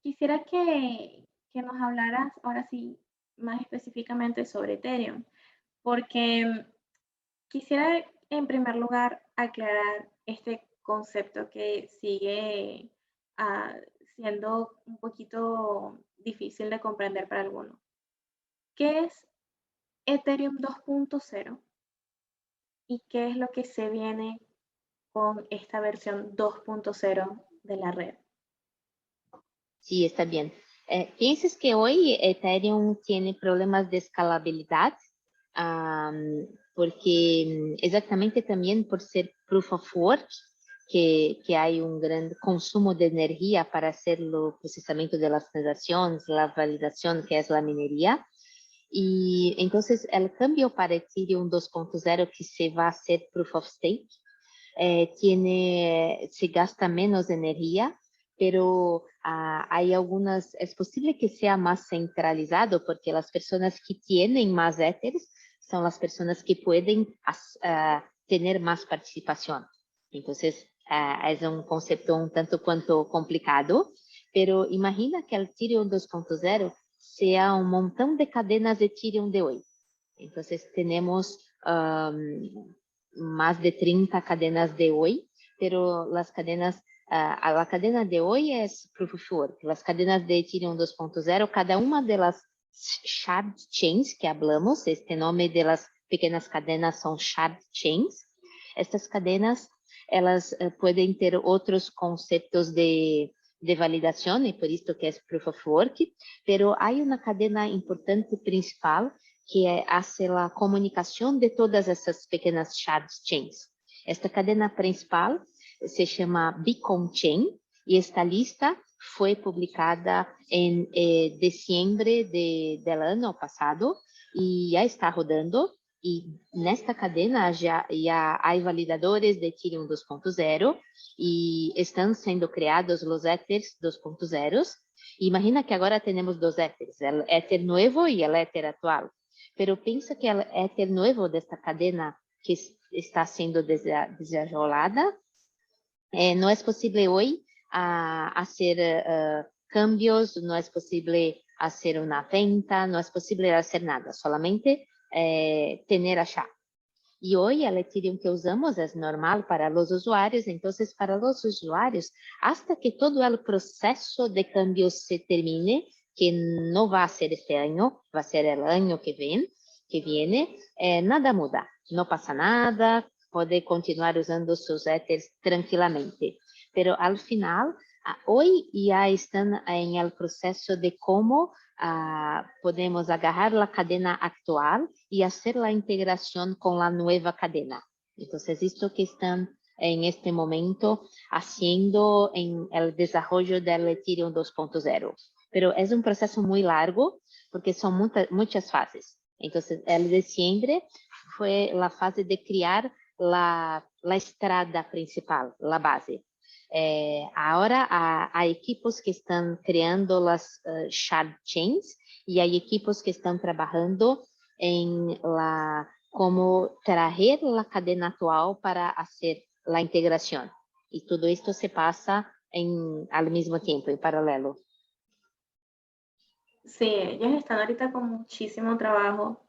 quisiera que nos hablaras ahora sí más específicamente sobre Ethereum, porque quisiera en primer lugar aclarar este concepto que sigue ah, siendo un poquito difícil de comprender para algunos. ¿Qué es Ethereum 2.0 y qué es lo que se viene con esta versión 2.0 de la red? Sí, está bien. ¿Piensas que hoy Ethereum tiene problemas de escalabilidad? Porque exactamente también por ser proof of work, que hay un gran consumo de energía para hacer el procesamiento de las transacciones, la validación que es la minería. Y entonces el cambio para Ethereum 2.0 que se va a hacer proof of stake se gasta menos energía, pero hay algunas, es posible que sea más centralizado porque las personas que tienen más Ethers son las personas que pueden tener más participación. Entonces, es un concepto un tanto cuanto complicado, pero imagina que el Ethereum 2.0 sea un montón de cadenas de Ethereum de hoy. Entonces, tenemos más de 30 cadenas de hoy, pero las cadenas, la cadena de hoy es Proof of Work. Las cadenas de Ethereum 2.0, cada una de las shard chains que hablamos, este nombre de las pequeñas cadenas son shard chains. Estas cadenas, elas pueden ter outros conceptos de validação, e por isso que é Proof of Work, pero hay una cadena importante principal que hace a comunicação de todas essas pequenas shard chains. Esta cadena principal se chama Beacon Chain e esta lista foi publicada em dezembro del ano passado e já está rodando. E nesta cadena já há validadores de Ethereum 2.0 e estão sendo criados os Ethers 2.0. Imagina que agora temos dois Ethers, o Ether novo e o Ether atual. pero pensa que el éter nuevo de esta cadena que está siendo desarrollada, no es posible hoy hacer cambios, no es posible hacer una venta, no es posible hacer nada, solamente tener allá. Y hoy el Ethereum que usamos es normal para los usuarios, entonces para los usuarios, hasta que todo el proceso de cambios se termine, que no va a ser este año, va a ser el año que viene, nada muda, no pasa nada, puede continuar usando sus Ethers tranquilamente. Pero al final, hoy ya están en el proceso de cómo podemos agarrar la cadena actual y hacer la integración con la nueva cadena. Entonces, esto que están en este momento haciendo en el desarrollo del Ethereum 2.0. Pero es un proceso muy largo porque son muchas fases. Entonces, el diciembre fue la fase de crear la estrada principal, la base. Ahora hay equipos que están creando las shard chains y hay equipos que están trabajando en cómo traer la cadena actual para hacer la integración. Y todo esto se pasa al mismo tiempo, en paralelo. Sí, ellos están ahorita con muchísimo trabajo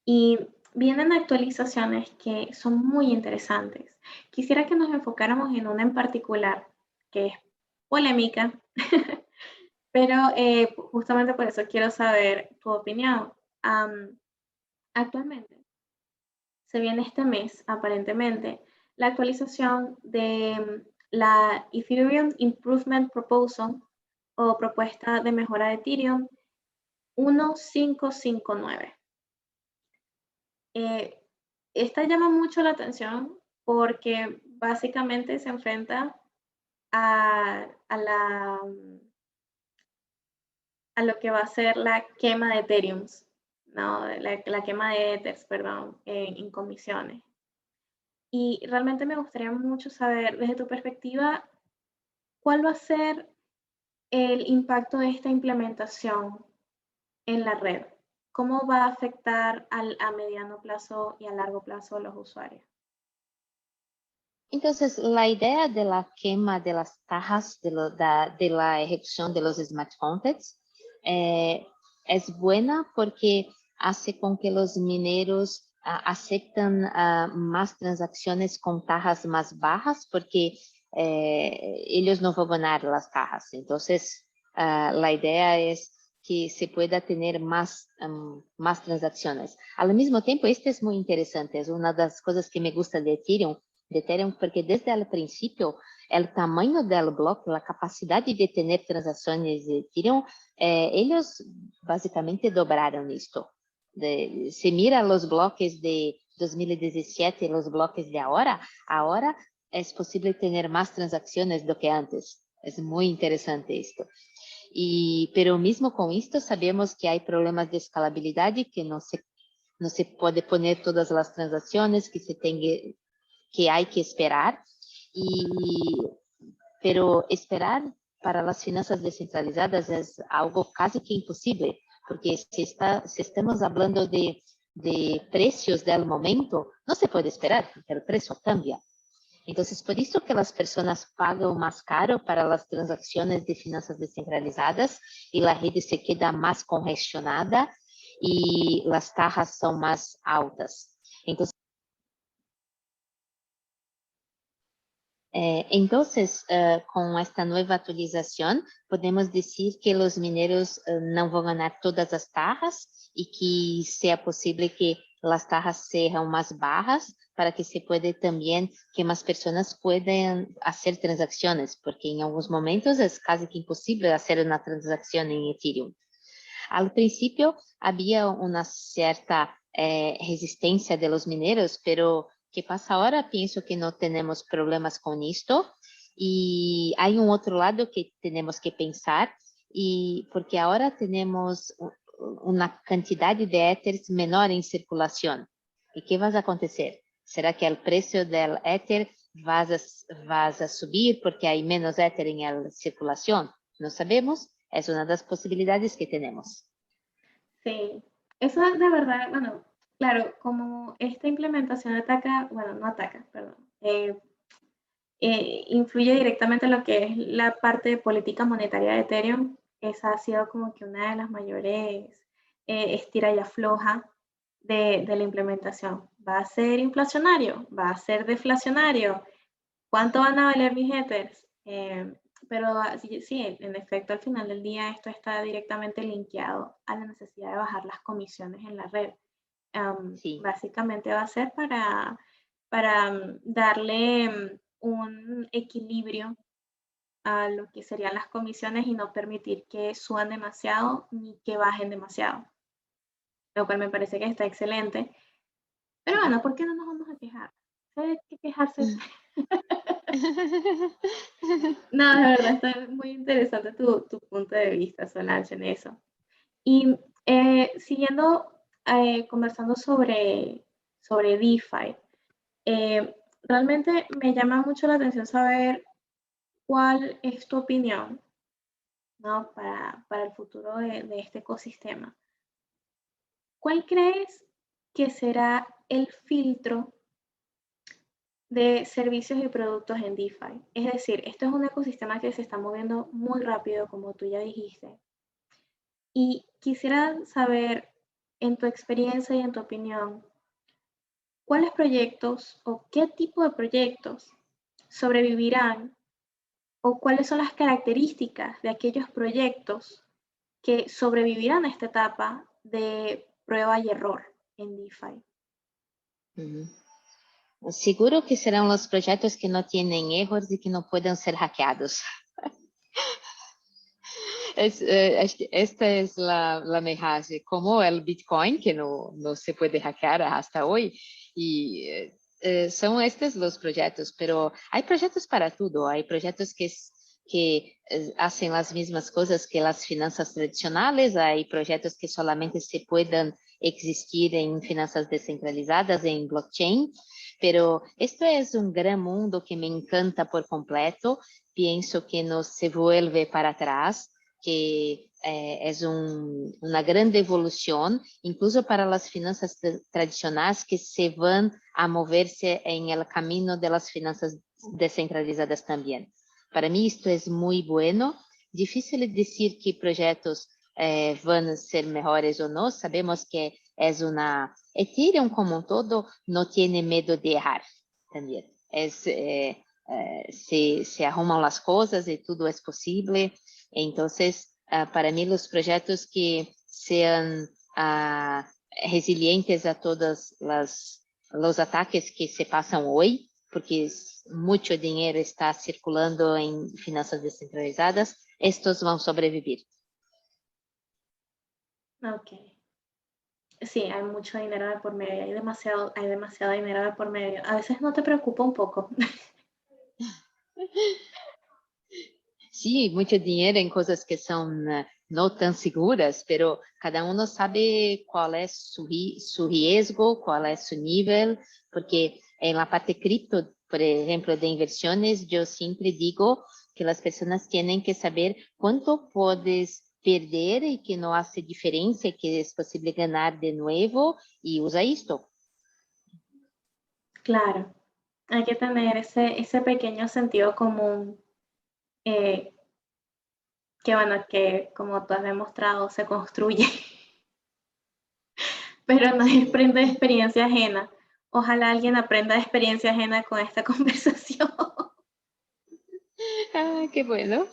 y vienen actualizaciones que son muy interesantes. Quisiera que nos enfocáramos en una en particular, que es polémica, pero justamente por eso quiero saber tu opinión. Actualmente se viene este mes, aparentemente, la actualización de la Ethereum Improvement Proposal o propuesta de mejora de Ethereum 1559. Esta llama mucho la atención porque básicamente se enfrenta a lo que va a ser la quema de Ethereum, ¿no? La quema de Ethers, perdón, en comisiones. Y realmente me gustaría mucho saber, desde tu perspectiva, cuál va a ser el impacto de esta implementación en la red. ¿Cómo va a afectar a mediano plazo y a largo plazo a los usuarios? Entonces, la idea de la quema de las cajas de la ejecución de los smart contracts es buena porque hace con que los mineros aceptan más transacciones con tajas más bajas porque ellos no van a ganar las cajas. Entonces, la idea es que se pueda tener más transacciones. Al mismo tiempo, este es muy interesante, es una de las cosas que me gusta de Ethereum, porque desde el principio el tamaño del bloque, la capacidad de tener transacciones de Ethereum, ellos básicamente dobraron esto. Se mira los bloques de 2017 y los bloques de ahora es posible tener más transacciones do que antes. Es muy interesante esto. Pero mismo con esto sabemos que hay problemas de escalabilidad y que no se puede poner todas las transacciones, que hay que esperar, pero esperar para las finanzas descentralizadas es algo casi que imposible, porque si estamos hablando de precios del momento, no se puede esperar, porque el precio cambia. Entonces, por eso que las personas pagan más caro para las transacciones de finanzas descentralizadas y la red se queda más congestionada y las tajas son más altas. Entonces, con esta nueva actualización, podemos decir que los mineros no van a ganar todas las tajas y que sea posible que las tajas sean más bajas para que se pueda también, que más personas puedan hacer transacciones, porque en algunos momentos es casi que imposible hacer una transacción en Ethereum. Al principio había una cierta resistencia de los mineros, pero ¿qué pasa ahora? Pienso que no tenemos problemas con esto y hay un otro lado que tenemos que pensar y porque ahora tenemos una cantidad de Ethers menor en circulación. ¿Y qué va a acontecer? ¿Será que el precio del Ether va a subir porque hay menos Ether en la circulación? No sabemos. Es una de las posibilidades que tenemos. Sí, Eso es de verdad, bueno, claro, como esta implementación ataca, bueno, no ataca, perdón, influye directamente en lo que es la parte de política monetaria de Ethereum. Esa ha sido como que una de las mayores estira y afloja de la implementación. ¿Va a ser inflacionario? ¿Va a ser deflacionario? ¿Cuánto van a valer mis Ethers? Pero sí, sí, en efecto, al final del día esto está directamente linkeado a la necesidad de bajar las comisiones en la red. Sí. Básicamente va a ser para darle un equilibrio a lo que serían las comisiones y no permitir que suban demasiado ni que bajen demasiado, lo cual me parece que está excelente. Pero Sí. bueno, ¿por qué no nos vamos a quejar? ¿Sabes qué quejarse? No, de verdad está muy interesante tu punto de vista, Solange, en eso. Y siguiendo conversando sobre DeFi, realmente me llama mucho la atención saber cuál es tu opinión, ¿no? Para el futuro de este ecosistema. ¿Cuál crees que será el filtro de servicios y productos en DeFi? Es decir, esto es un ecosistema que se está moviendo muy rápido, como tú ya dijiste. Y quisiera saber, en tu experiencia y en tu opinión, ¿cuáles proyectos o qué tipo de proyectos sobrevivirán o cuáles son las características de aquellos proyectos que sobrevivirán a esta etapa de prueba y error en DeFi? Ujú. Seguro que serán los proyectos que no tienen errores y que no puedan ser hackeados. Esta es la mensaje, como el Bitcoin, que no se puede hackear hasta hoy. Y son estos los proyectos, pero hay proyectos para todo. Hay proyectos que hacen las mismas cosas que las finanzas tradicionales, hay proyectos que solamente se puedan existir en finanzas descentralizadas, en blockchain, pero esto es un gran mundo que me encanta por completo. Pienso que no se vuelve para atrás, que es una gran evolución, incluso para las finanzas tradicionales que se van a moverse en el camino de las finanzas descentralizadas también. Para mí esto es muy bueno. Difícil decir que proyectos van a ser mejores o no. Sabemos que es una... Ethereum como un todo no tiene miedo de errar también. Se arruman las cosas y todo es posible. Entonces, para mí, los proyectos que sean resilientes a todos los ataques que se pasan hoy, porque mucho dinero está circulando en finanzas descentralizadas, estos van a sobrevivir. Ok. Sí, hay mucho dinero de por medio, hay demasiado dinero de por medio. A veces no te preocupa un poco. Sí, mucho dinero en cosas que son no tan seguras, pero cada uno sabe cuál es su riesgo, cuál es su nivel, porque en la parte cripto, por ejemplo, de inversiones, yo siempre digo que las personas tienen que saber cuánto puedes perder y que no hace diferencia, que es posible ganar de nuevo y usa esto. Claro, hay que tener ese pequeño sentido común eh, que, bueno, que como tú has demostrado, se construye, pero nadie Sí. aprende de experiencia ajena. Ojalá alguien aprenda de experiencia ajena con esta conversación. Ah, qué bueno.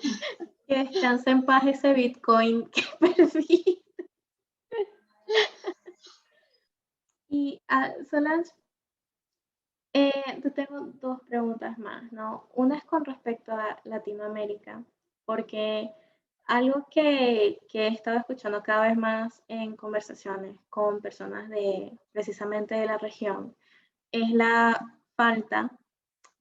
Que descanse en paz ese Bitcoin que perdí. Y Solange, te tengo dos preguntas más, ¿no? Una es con respecto a Latinoamérica, porque algo que he estado escuchando cada vez más en conversaciones con personas de precisamente de la región es la falta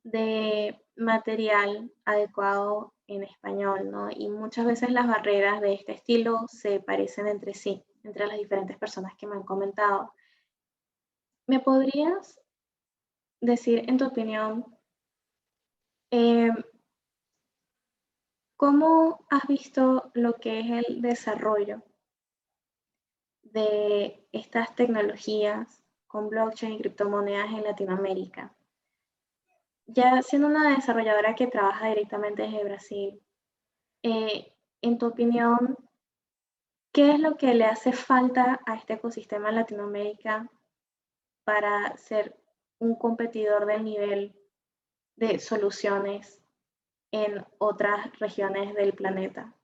de material adecuado en español, ¿no? Y muchas veces las barreras de este estilo se parecen entre sí, entre las diferentes personas que me han comentado. ¿Me podrías decir, en tu opinión, eh, cómo has visto lo que es el desarrollo de estas tecnologías con blockchain y criptomonedas en Latinoamérica? Ya siendo una desarrolladora que trabaja directamente desde Brasil, en tu opinión, ¿qué es lo que le hace falta a este ecosistema en Latinoamérica para ser un competidor del nivel de soluciones en otras regiones del planeta?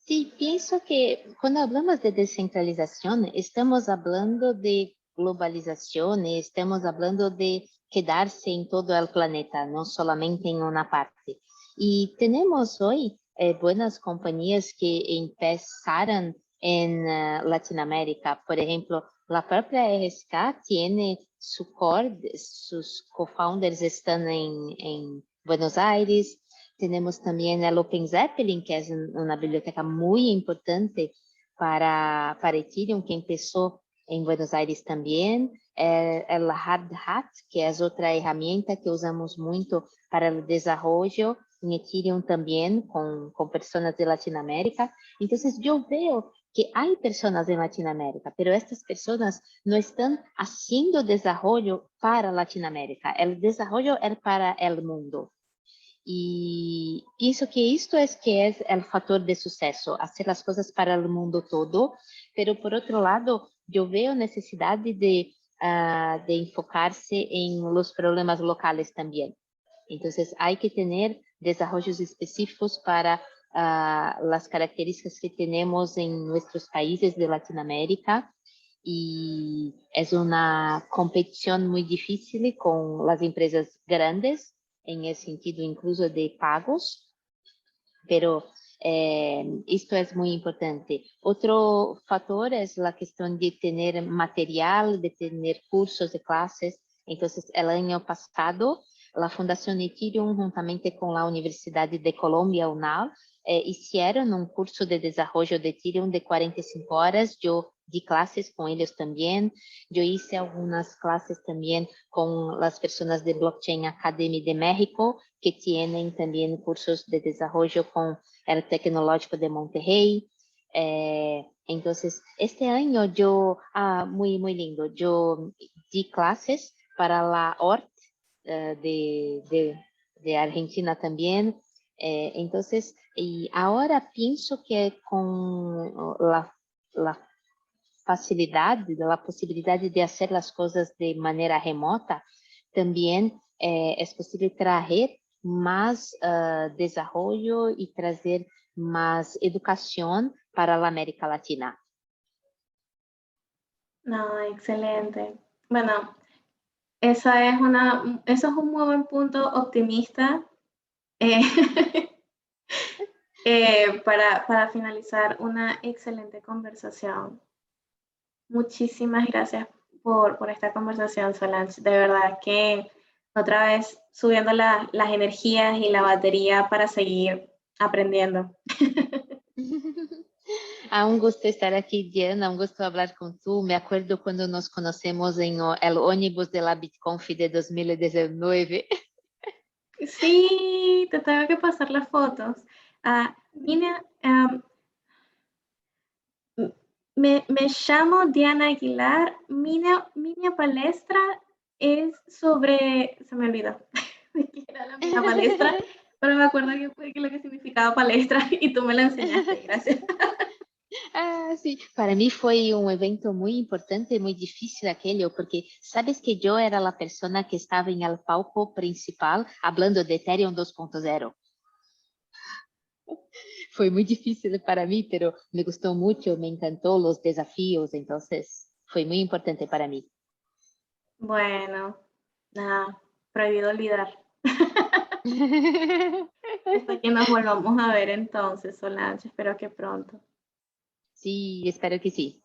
Sí, pienso que cuando hablamos de descentralización, estamos hablando de globalización, estamos hablando de quedarse en todo el planeta, no solamente en una parte. Y tenemos hoy buenas compañías que empezaron en Latinoamérica. Por ejemplo, la propia RSK tiene su core, sus co-founders están en Buenos Aires. Tenemos también el Open Zeppelin, que es una biblioteca muy importante para Ethereum, que empezó en Buenos Aires también. El Hard Hat, que es otra herramienta que usamos mucho para el desarrollo en Ethereum también, con personas de Latinoamérica. Entonces yo veo que hay personas en Latinoamérica, pero estas personas no están haciendo desarrollo para Latinoamérica. El desarrollo es para el mundo. Y pienso que es el factor de suceso, hacer las cosas para el mundo todo, pero por otro lado, yo veo necesidad de enfocarse en los problemas locales también. Entonces, hay que tener desarrollos específicos para las características que tenemos en nuestros países de Latinoamérica. Y es una competición muy difícil con las empresas grandes, en el sentido incluso de pagos, pero esto es muy importante. Otro factor es la cuestión de tener material, de tener cursos de clases. Entonces, el año pasado, la Fundación Ethereum, juntamente con la Universidad de Colombia, UNAL, hicieron un curso de desarrollo de Ethereum de 45 horas. Yo di clases con ellos también. Yo hice algunas clases también con las personas de Blockchain Academy de México, que tienen también cursos de desarrollo con el Tecnológico de Monterrey. Entonces, este año yo, muy lindo, yo di clases para la ORT de Argentina también. Entonces, y ahora pienso que con la facilidad, la posibilidad de hacer las cosas de manera remota, también es posible traer más desarrollo y traer más educación para la América Latina. No, excelente. Bueno, eso es un muy buen punto optimista eh, para finalizar una excelente conversación. Muchísimas gracias por esta conversación, Solange. De verdad que otra vez subiendo las energías y la batería para seguir aprendiendo. Un gusto estar aquí, Diana, un gusto hablar con tú. Me acuerdo cuando nos conocemos en el ónibus de la BitConf de 2019. Sí, te tengo que pasar las fotos. Mina, me llamo Diana Aguilar. Mi palestra es sobre, se me olvidó, de qué era la mina palestra, pero me acuerdo que fue lo que significaba palestra y tú me la enseñaste, gracias. Sí, para mí fue un evento muy importante, muy difícil aquello, porque sabes que yo era la persona que estaba en el palco principal hablando de Ethereum 2.0. Fue muy difícil para mí, pero me gustó mucho, me encantó los desafíos, entonces fue muy importante para mí. Bueno, nada, prohibido olvidar. Hasta que nos volvamos a ver entonces, Solange, espero que pronto. Sí, espero que sí.